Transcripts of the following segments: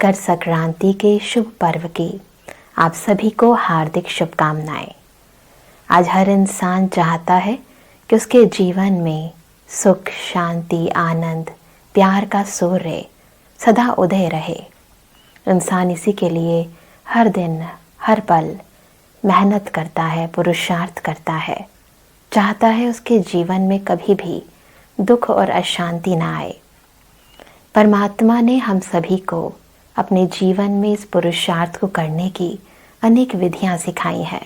मकर संक्रांति के शुभ पर्व की आप सभी को हार्दिक शुभकामनाएं। आज हर इंसान चाहता है कि उसके जीवन में सुख, शांति, आनंद, प्यार का सूर्य सदा उदय रहे। इंसान इसी के लिए हर दिन हर पल मेहनत करता है, पुरुषार्थ करता है, चाहता है उसके जीवन में कभी भी दुख और अशांति ना आए। परमात्मा ने हम सभी को अपने जीवन में इस पुरुषार्थ को करने की अनेक विधियां सिखाई हैं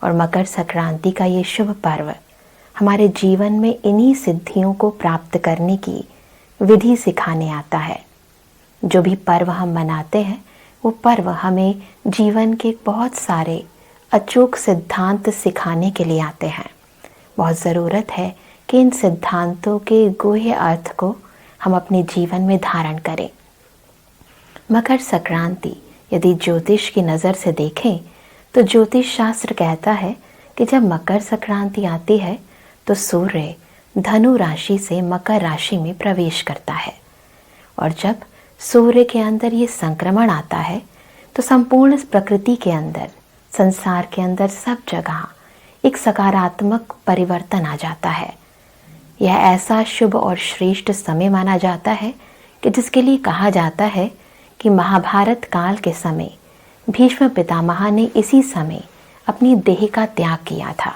और मकर संक्रांति का ये शुभ पर्व हमारे जीवन में इन्हीं सिद्धियों को प्राप्त करने की विधि सिखाने आता है। जो भी पर्व हम मनाते हैं वो पर्व हमें जीवन के बहुत सारे अचूक सिद्धांत सिखाने के लिए आते हैं। बहुत ज़रूरत है कि इन सिद्धांतों के गूढ़ अर्थ को हम अपने जीवन में धारण करें। मकर संक्रांति यदि ज्योतिष की नज़र से देखें तो ज्योतिष शास्त्र कहता है कि जब मकर संक्रांति आती है तो सूर्य धनु राशि से मकर राशि में प्रवेश करता है और जब सूर्य के अंदर ये संक्रमण आता है तो संपूर्ण प्रकृति के अंदर, संसार के अंदर सब जगह एक सकारात्मक परिवर्तन आ जाता है। यह ऐसा शुभ और श्रेष्ठ समय माना जाता है कि जिसके लिए कहा जाता है कि महाभारत काल के समय भीष्म पितामह ने इसी समय अपनी देह का त्याग किया था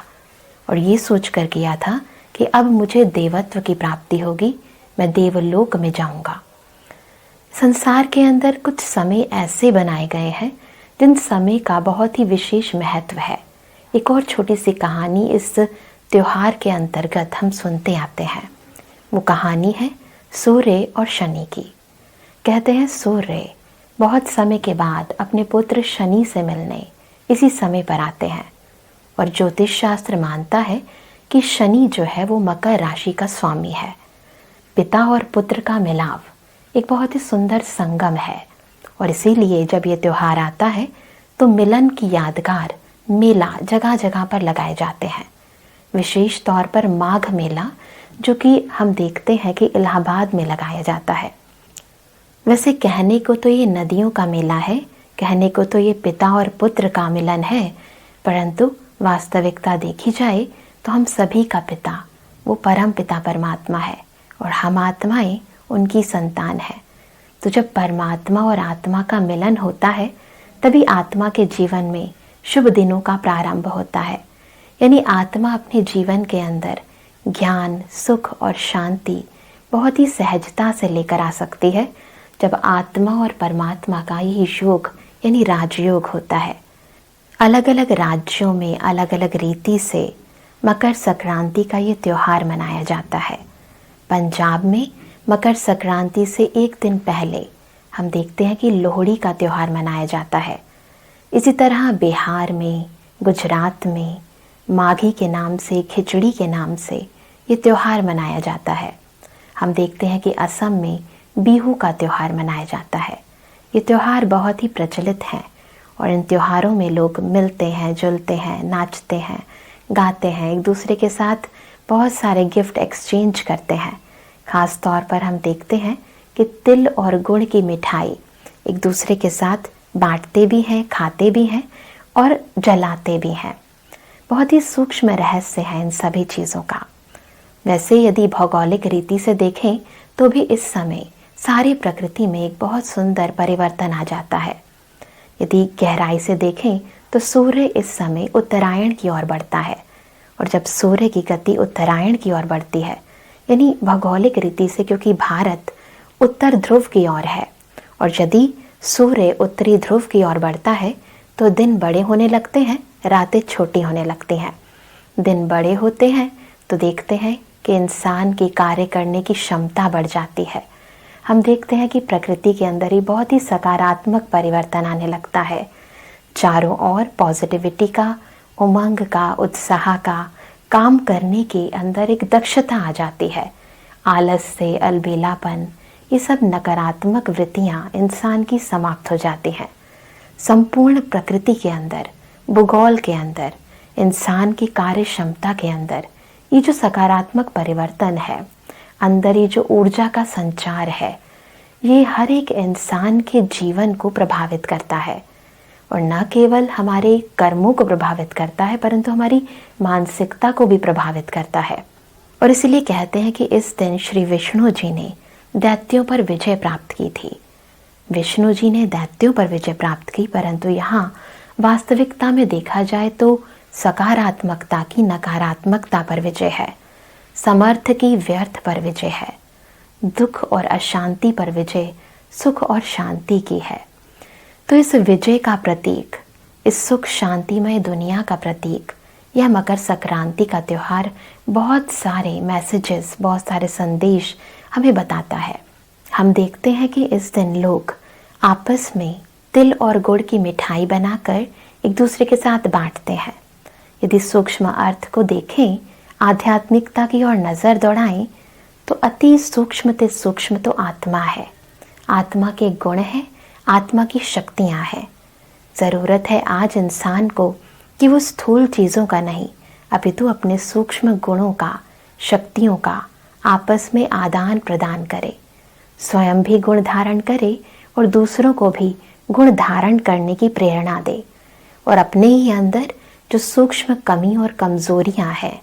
और ये सोचकर किया था कि अब मुझे देवत्व की प्राप्ति होगी, मैं देवलोक में जाऊंगा। संसार के अंदर कुछ समय ऐसे बनाए गए हैं जिन समय का बहुत ही विशेष महत्व है। एक और छोटी सी कहानी इस त्योहार के अंतर्गत हम सुनते आते हैं। वो कहानी है सूर्य और शनि की। कहते हैं सूर्य बहुत समय के बाद अपने पुत्र शनि से मिलने इसी समय पर आते हैं और ज्योतिष शास्त्र मानता है कि शनि जो है वो मकर राशि का स्वामी है। पिता और पुत्र का मिलाव एक बहुत ही सुंदर संगम है और इसीलिए जब ये त्योहार आता है तो मिलन की यादगार मेला जगह जगह पर लगाए जाते हैं। विशेष तौर पर माघ मेला जो कि हम देखते हैं कि इलाहाबाद में लगाया जाता है। वैसे कहने को तो ये नदियों का मेला है, कहने को तो ये पिता और पुत्र का मिलन है, परंतु वास्तविकता देखी जाए तो हम सभी का पिता वो परम पिता परमात्मा है और हम आत्माएं उनकी संतान है। तो जब परमात्मा और आत्मा का मिलन होता है तभी आत्मा के जीवन में शुभ दिनों का प्रारंभ होता है। यानी आत्मा अपने जीवन के अंदर ज्ञान, सुख और शांति बहुत ही सहजता से लेकर आ सकती है जब आत्मा और परमात्मा का ये योग यानी राजयोग होता है। अलग अलग राज्यों में अलग अलग रीति से मकर संक्रांति का ये त्योहार मनाया जाता है। पंजाब में मकर संक्रांति से एक दिन पहले हम देखते हैं कि लोहड़ी का त्योहार मनाया जाता है। इसी तरह बिहार में, गुजरात में माघी के नाम से, खिचड़ी के नाम से ये त्योहार मनाया जाता है। हम देखते हैं कि असम में बिहू का त्योहार मनाया जाता है। ये त्योहार बहुत ही प्रचलित हैं और इन त्योहारों में लोग मिलते हैं, जुलते हैं, नाचते हैं, गाते हैं, एक दूसरे के साथ बहुत सारे गिफ्ट एक्सचेंज करते हैं। ख़ास तौर पर हम देखते हैं कि तिल और गुड़ की मिठाई एक दूसरे के साथ बांटते भी हैं, खाते भी हैं और जलाते भी हैं। बहुत ही सूक्ष्म रहस्य है इन सभी चीज़ों का। वैसे यदि भौगोलिक रीति से देखें तो भी इस समय सारी प्रकृति में एक बहुत सुंदर परिवर्तन आ जाता है। यदि गहराई से देखें तो सूर्य इस समय उत्तरायण की ओर बढ़ता है और जब सूर्य की गति उत्तरायण की ओर बढ़ती है यानी भौगोलिक रीति से, क्योंकि भारत उत्तर ध्रुव की ओर है और यदि सूर्य उत्तरी ध्रुव की ओर बढ़ता है तो दिन बड़े होने लगते हैं, रातें छोटी होने लगती हैं। दिन बड़े होते हैं तो देखते हैं कि इंसान की कार्य करने की क्षमता बढ़ जाती है। हम देखते हैं कि प्रकृति के अंदर ही बहुत ही सकारात्मक परिवर्तन आने लगता है। चारों ओर पॉजिटिविटी का, उमंग का, उत्साह का, काम करने के अंदर एक दक्षता आ जाती है। आलस से, अलबेलापन, ये सब नकारात्मक वृत्तियां इंसान की समाप्त हो जाती हैं। संपूर्ण प्रकृति के अंदर, भूगोल के अंदर, इंसान की कार्य क्षमता के अंदर ये जो सकारात्मक परिवर्तन है, अंदर ये जो ऊर्जा का संचार है, ये हर एक इंसान के जीवन को प्रभावित करता है और न केवल हमारे कर्मों को प्रभावित करता है परंतु हमारी मानसिकता को भी प्रभावित करता है। और इसलिए कहते हैं कि इस दिन श्री विष्णु जी ने दैत्यों पर विजय प्राप्त की थी। विष्णु जी ने दैत्यों पर विजय प्राप्त की, परंतु यहाँ वास्तविकता में देखा जाए तो सकारात्मकता की नकारात्मकता पर विजय है, समर्थ की व्यर्थ पर विजय है, दुख और अशांति पर विजय सुख और शांति की है। तो इस विजय का प्रतीक, इस सुख शांतिमय दुनिया का प्रतीक यह मकर संक्रांति का त्यौहार बहुत सारे मैसेजेस, बहुत सारे संदेश हमें बताता है। हम देखते हैं कि इस दिन लोग आपस में तिल और गुड़ की मिठाई बनाकर एक दूसरे के साथ बांटते हैं। यदि सूक्ष्म अर्थ को देखें, आध्यात्मिकता की ओर नज़र दौड़ाएं तो अति सूक्ष्म से सूक्ष्म तो आत्मा है, आत्मा के गुण हैं, आत्मा की शक्तियाँ हैं। ज़रूरत है आज इंसान को कि वो स्थूल चीज़ों का नहीं अपितु अपने सूक्ष्म गुणों का, शक्तियों का आपस में आदान प्रदान करे, स्वयं भी गुण धारण करे और दूसरों को भी गुण धारण करने की प्रेरणा दे और अपने ही अंदर जो सूक्ष्म कमी और कमजोरियां हैं,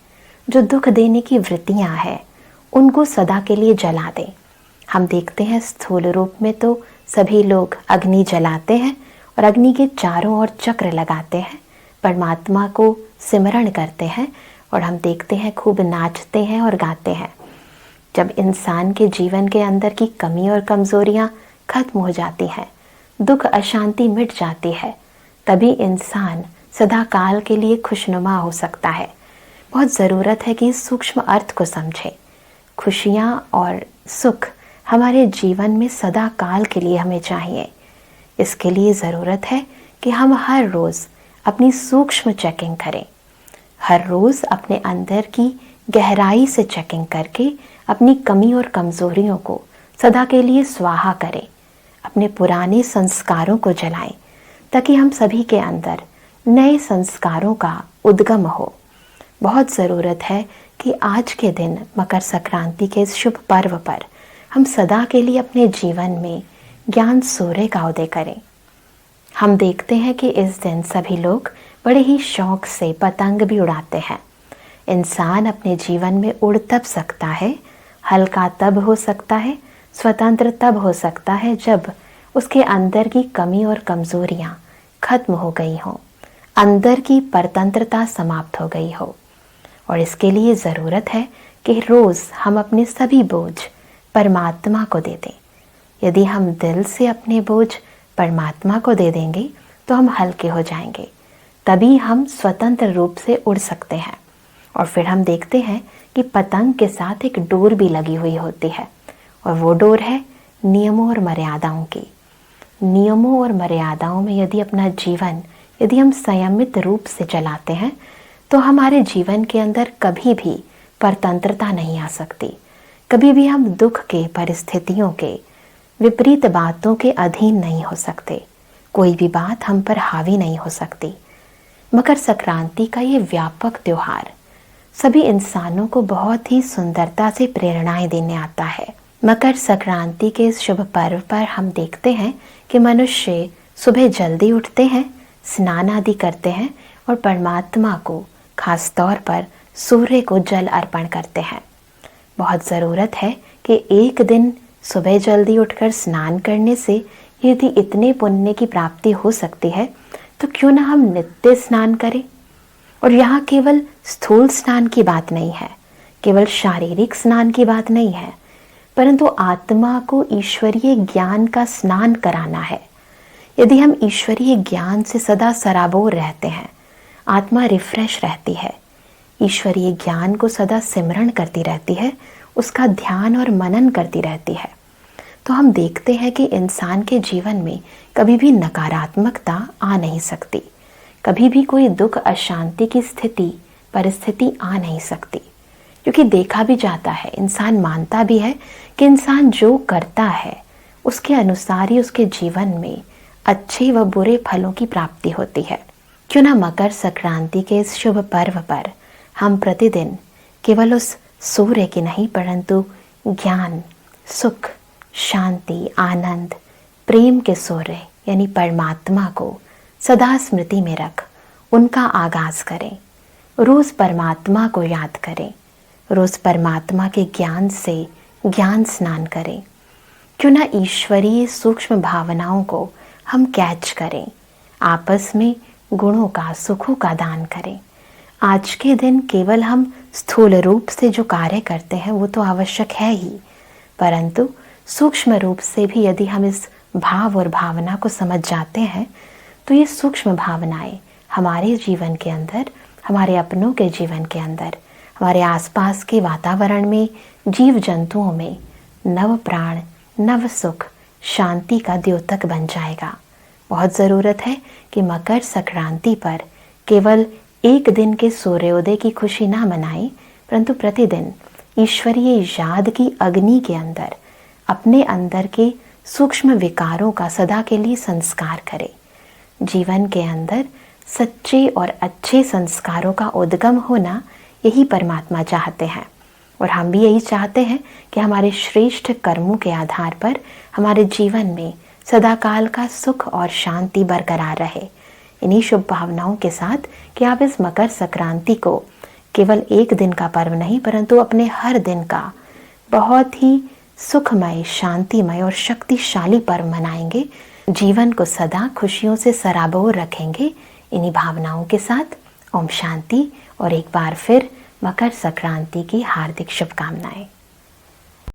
जो दुख देने की वृत्तियां हैं, उनको सदा के लिए जला दे। हम देखते हैं स्थूल रूप में तो सभी लोग अग्नि जलाते हैं और अग्नि के चारों ओर चक्र लगाते हैं, परमात्मा को सिमरण करते हैं और हम देखते हैं खूब नाचते हैं और गाते हैं। जब इंसान के जीवन के अंदर की कमी और कमजोरियां खत्म हो जाती हैं, दुख अशांति मिट जाती है, तभी इंसान सदा काल के लिए खुशनुमा हो सकता है। बहुत ज़रूरत है कि इस सूक्ष्म अर्थ को समझें। खुशियाँ और सुख हमारे जीवन में सदा काल के लिए हमें चाहिए। इसके लिए ज़रूरत है कि हम हर रोज़ अपनी सूक्ष्म चेकिंग करें, हर रोज़ अपने अंदर की गहराई से चेकिंग करके अपनी कमी और कमज़ोरियों को सदा के लिए स्वाहा करें, अपने पुराने संस्कारों को जलाएं, ताकि हम सभी के अंदर नए संस्कारों का उद्गम हो। बहुत ज़रूरत है कि आज के दिन मकर संक्रांति के इस शुभ पर्व पर हम सदा के लिए अपने जीवन में ज्ञान सूर्य का उदय करें। हम देखते हैं कि इस दिन सभी लोग बड़े ही शौक से पतंग भी उड़ाते हैं। इंसान अपने जीवन में उड़ तब सकता है, हल्का तब हो सकता है, स्वतंत्र तब हो सकता है जब उसके अंदर की कमी और कमजोरियां खत्म हो गई हों, अंदर की परतंत्रता समाप्त हो गई हो। और इसके लिए ज़रूरत है कि रोज़ हम अपने सभी बोझ परमात्मा को दे दें। यदि हम दिल से अपने बोझ परमात्मा को दे देंगे तो हम हल्के हो जाएंगे, तभी हम स्वतंत्र रूप से उड़ सकते हैं। और फिर हम देखते हैं कि पतंग के साथ एक डोर भी लगी हुई होती है और वो डोर है नियमों और मर्यादाओं की। नियमों और मर्यादाओं में यदि अपना जीवन यदि हम संयमित रूप से चलाते हैं तो हमारे जीवन के अंदर कभी भी परतंत्रता नहीं आ सकती, कभी भी हम दुख के, परिस्थितियों के, विपरीत बातों के अधीन नहीं हो सकते, कोई भी बात हम पर हावी नहीं हो सकती। मकर संक्रांति का ये व्यापक त्योहार सभी इंसानों को बहुत ही सुंदरता से प्रेरणाएं देने आता है। मकर संक्रांति के इस शुभ पर्व पर हम देखते हैं कि मनुष्य सुबह जल्दी उठते हैं, स्नान आदि करते हैं और परमात्मा को, खास तौर पर सूर्य को जल अर्पण करते हैं। बहुत ज़रूरत है कि एक दिन सुबह जल्दी उठकर स्नान करने से यदि इतने पुण्य की प्राप्ति हो सकती है तो क्यों ना हम नित्य स्नान करें। और यहाँ केवल स्थूल स्नान की बात नहीं है, केवल शारीरिक स्नान की बात नहीं है, परंतु आत्मा को ईश्वरीय ज्ञान का स्नान कराना है। यदि हम ईश्वरीय ज्ञान से सदा सराबोर रहते हैं, आत्मा रिफ्रेश रहती है, ईश्वरीय ज्ञान को सदा सिमरण करती रहती है, उसका ध्यान और मनन करती रहती है, तो हम देखते हैं कि इंसान के जीवन में कभी भी नकारात्मकता आ नहीं सकती, कभी भी कोई दुख अशांति की स्थिति परिस्थिति आ नहीं सकती। क्योंकि देखा भी जाता है, इंसान मानता भी है कि इंसान जो करता है उसके अनुसार ही उसके जीवन में अच्छे व बुरे फलों की प्राप्ति होती है। क्यों ना मकर संक्रांति के इस शुभ पर्व पर हम प्रतिदिन केवल उस सूर्य की नहीं परंतु ज्ञान, सुख, शांति, आनंद, प्रेम के सूर्य यानी परमात्मा को सदा स्मृति में रख उनका आगाज करें। रोज परमात्मा को याद करें, रोज परमात्मा के ज्ञान से ज्ञान स्नान करें। क्यों ना ईश्वरीय सूक्ष्म भावनाओं को हम कैच करें, आपस में गुणों का, सुखों का दान करें। आज के दिन केवल हम स्थूल रूप से जो कार्य करते हैं वो तो आवश्यक है ही, परंतु सूक्ष्म रूप से भी यदि हम इस भाव और भावना को समझ जाते हैं तो ये सूक्ष्म भावनाएं हमारे जीवन के अंदर, हमारे अपनों के जीवन के अंदर, हमारे आसपास के वातावरण में, जीव जंतुओं में नव प्राण, नव सुख, शांति का द्योतक बन जाएगा। बहुत ज़रूरत है कि मकर संक्रांति पर केवल एक दिन के सूर्योदय की खुशी ना मनाएं, परंतु प्रतिदिन ईश्वरीय याद की अग्नि के अंदर अपने अंदर के सूक्ष्म विकारों का सदा के लिए संस्कार करें। जीवन के अंदर सच्चे और अच्छे संस्कारों का उद्गम होना यही परमात्मा चाहते हैं, और हम भी यही चाहते हैं कि हमारे श्रेष्ठ कर्मों के आधार पर हमारे जीवन में सदाकाल का सुख और शांति बरकरार रहे। इन्हीं शुभ भावनाओं के साथ कि आप इस मकर संक्रांति को केवल एक दिन का पर्व नहीं, परंतु अपने हर दिन का बहुत ही सुखमय, शांतिमय और शक्तिशाली पर्व मनाएंगे, जीवन को सदा खुशियों से सराबोर रखेंगे। इन्हीं भावनाओं के साथ ओम शांति, और एक बार फिर मकर संक्रांति की हार्दिक शुभकामनाएं।